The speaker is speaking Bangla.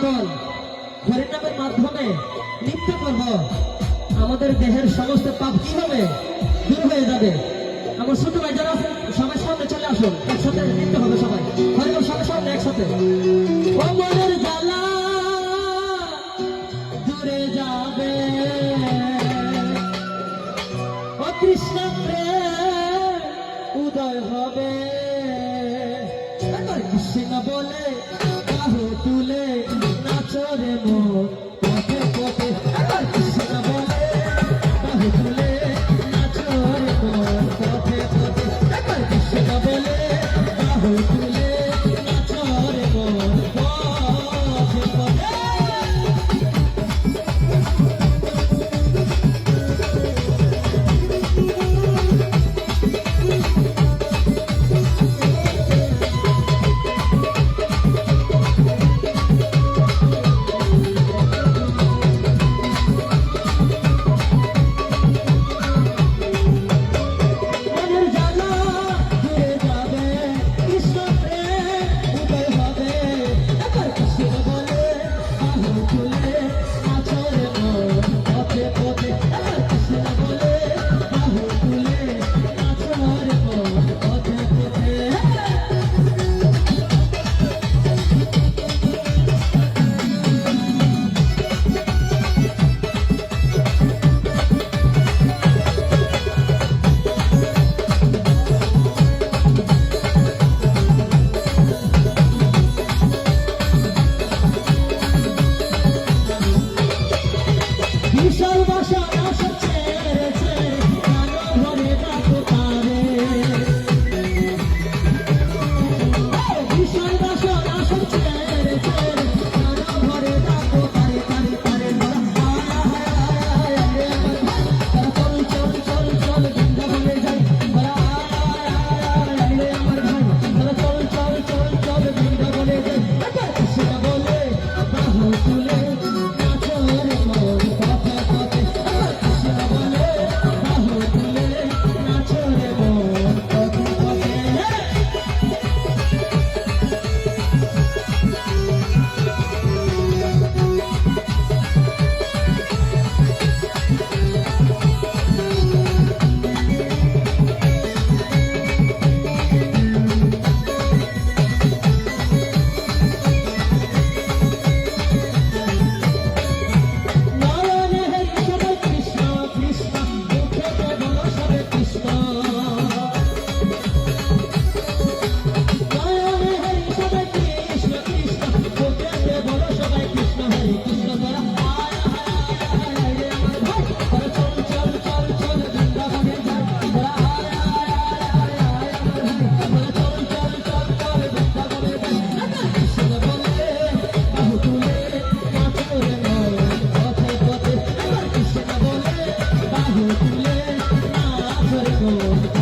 সকল হরিনামের মাধ্যমে নৃত্য করব, আমাদের দেহের সমস্ত পাপ কি হবে, দূর হয়ে যাবে। আমার ছোট ভাই যারা আছেন সবাই সামনে চলে আসুন, একসাথে নৃত্য হবে সবাই। হরিনাম সবাই সামনে একসাথে। ও মনের জ্বালা দূরে যাবে, ও কৃষ্ণ প্রেম উদয় হবে। কৃষ্ণ বলে বাহু তুলে নাচরে মন পথে পথে। কৃষ্ণ বলে বাহু তুলে নাচরে মন পথে পথে। কৃষ্ণ বলে বাহু তুলে নাচরে মন পথে পথে। Oh